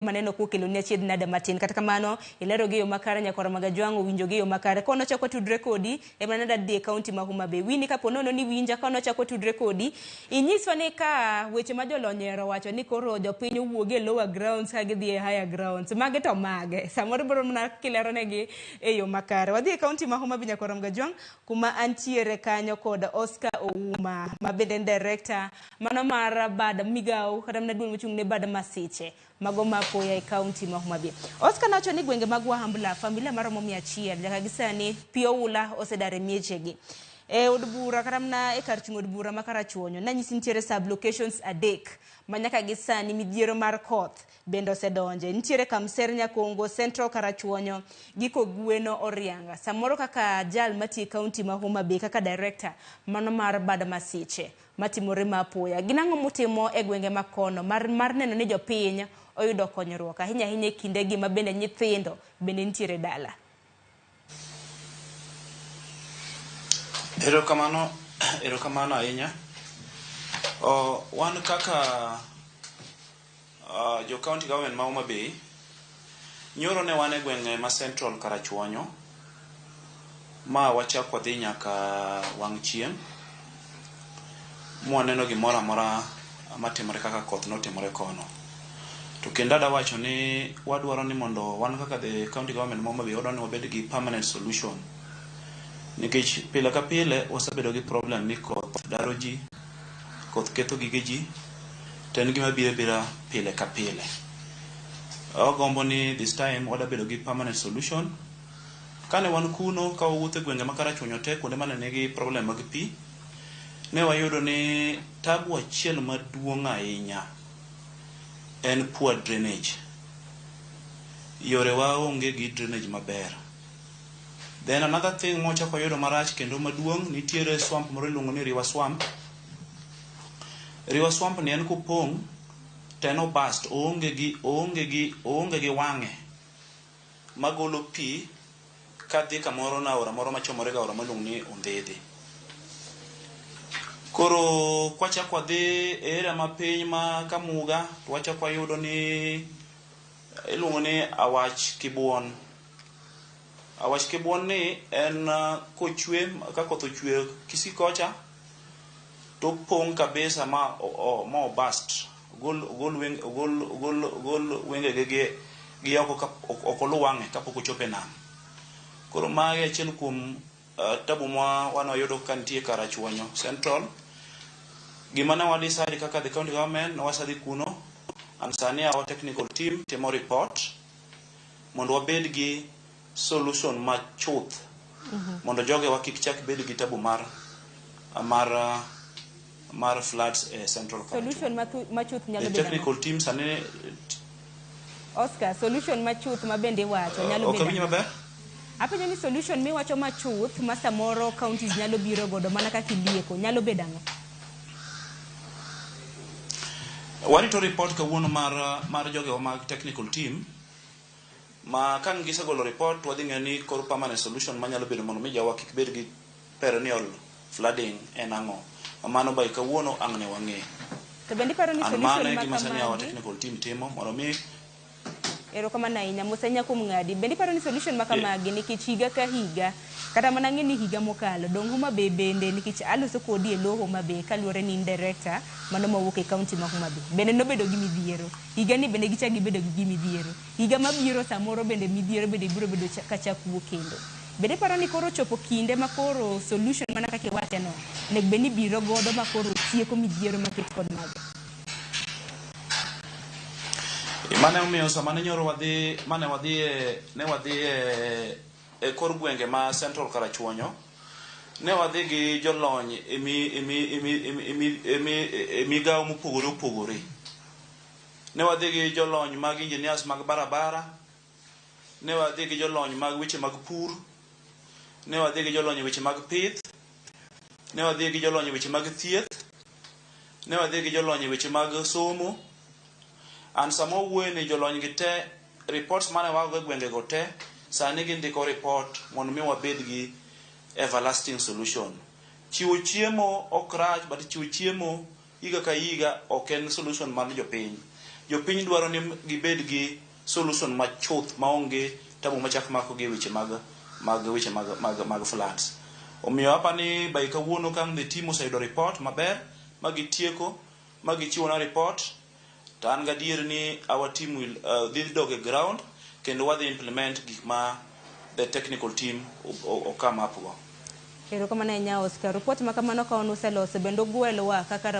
maneno kukelo ne chied nada matin kata kamano ilero gi yo makare nyakora magajwango winjo gi yo makare kono chako tudre kodi e manada di county ma Homa Bay wini kapo nono ni winja kono chako tudre kodi inyiswa ni ka weche ma jolonyero wacho ni koro jopiny wuoge lower grounds ka gidhi e higher grounds mage to mage samoro bro na kilero negi e yo makare wadhi e county ma Homa Bay nyakora magajwang kuma antiere kanyo kod Oscar Ouma ma bende director mano mar bad migao kata mnaduong mochung ne bad masiche mago mapoya e county ma Homa Bay. Oscar nacho ni gwenge mag Wahambla familia maromo 100 nyaka gisani oula osedare miechegi. E od bura karamna e kar chung od bura ma Karachuonyo na nyisi ntiere sub locations adek manyaka gisani midhiero mar koth bendo sedonje ntiere Kamser Nyakongo Central Karachuonyo giko gweno Orianga samoro kaka jal mati county ma Homa Bay kaka director mano mar bad masiche matimore mapoya ginango mutimo e gwenge makono mar neno ni jopiny oyudo konyruok ahinya ahinya kinde gi mabende nyithindo bende ntiere dala. Erokamano ahinya. Wan kaka jo county government ma Homa Bay nyoro ne wan e gwenge ma Central Karachuonyo ma wachako dhi nyaka wang' chieng' mwaneno gimoro amora matimore kaka koth notimore kono. To kendo wacho ni wadwaro ni mondo wan kaka the county government ma Homa Bay wadwaro ni wabed gi permanent solution. Nikech pile ka pile wasebedo gi problem ni koth daro ji, koth ketho gige ji, to en gima biro pile ka pile. Agombo ni this time wadabedo gi permanent solution. Kane wan kuno ka wawuotho gwenge ma Karachuonyo te kuonde mane nigi problem mag pi, ne wayudo ni tabu achiel maduong' ahinya en poor drainage. Yore wa onge gi drainage maber. Then another thing mochako yudo marach kendo maduong' nitiere swamp moro iluongo ni river swamp. River swamp ni en kupong' teno bust onge gi wang'e magolo pi kadhi kamoro na aora moro machomore ga aora miluongo ni Ondhidhi. Koro kwachako wadhi e area mapiny ma Kamuga to wachako wayudo ni iluongo ni Awach Kibuon. Awach Kibuon ni en kochwe ka koth ochwe kisikocha to pong kabisa ma bust gol wenge gi oko luwange kapok ochope nam. Koro mage achiel kuom tabu ma wanoyudo kantie Karachuonyo Central. Gima ne wadecide kaka the county government na wasadhi kuno and sani our technical team timo report mondo wabed gi solution machuth mondo joge wakik chak bed gi tabu mar floods Central Karachuonyo. Solution machuth nyalo bedo. The technical team sani Oscar solution machuth mabende wacho nyalo bedo. Okay, maber. Apenjo ni solution mi wacho machuth ma samoro counties nyalo biro godo mana kaka ilieko nyalo bedo ang'o? Warito report kawuono mar joge mag technical team ma kan gisegolo report wadhi ng'eyo ni koro permanent solution manyalo bedo mondo mi jawa kik bed gi perennial flooding en ang'o. Mano bai kawuono ang' ne wang'e. To bende paro ni solution ma kamano our technical team timo mondo mi erokamano ahinya mosenya kuom ng'adi bende paro ni solution ma kamagi nikech higa ka higa kata mana ng'eni higa mokalo dong Homa Bay bende nikech aloso kodi e lo Homa Bay kaluwore ni director mano mawuok e county ma Homa Bay bende nobedo gi midhiero higa ni bende gichagi bedo gi midhiero higa mabiro samoro bende midhiero bende biro bedo kachak wuok kendo bende paro ni koro chopo kinde ma koro solution mana kaka iwacho no nek bende biro godo ma koro tieko midhiero maket kod mago. Mane omiyo sama ne nyoro wadhi e kor gwenge ma Central Karachuonyo ne wadhi gi jolony e migawo mopogore opogore. Ne wadhi gi jolony mag engineers mag barabara, ne wadhi gi jolony mag weche mag pur, ne wadhi gi jolony weche mag pith, ne wadhi gi jolony weche mag thieth, ne wadhi gi jolony weche mag somo. And samo wuone jolony gi te reports mane wago e gwenge go te sani gindiko report mondo mi wabed gi everlasting solution. Chiwo chiemo ok rach but chiwo chiemo higa ka higa ok en solution mar jopiny. jopiny dwaro ni gibed gi solution machuth maonge tabu machak mako gi weche mag floods. Omiyo apani bai kawuono kang the team oseyudo report maber magitieko magichiwo na report, to an gadier ni our team will dhi dog ground kendo wadhi implement gik ma the technical team o come up go. Erokamano Oscar. Report ma kamano ka useloso bendo gwelwa kaka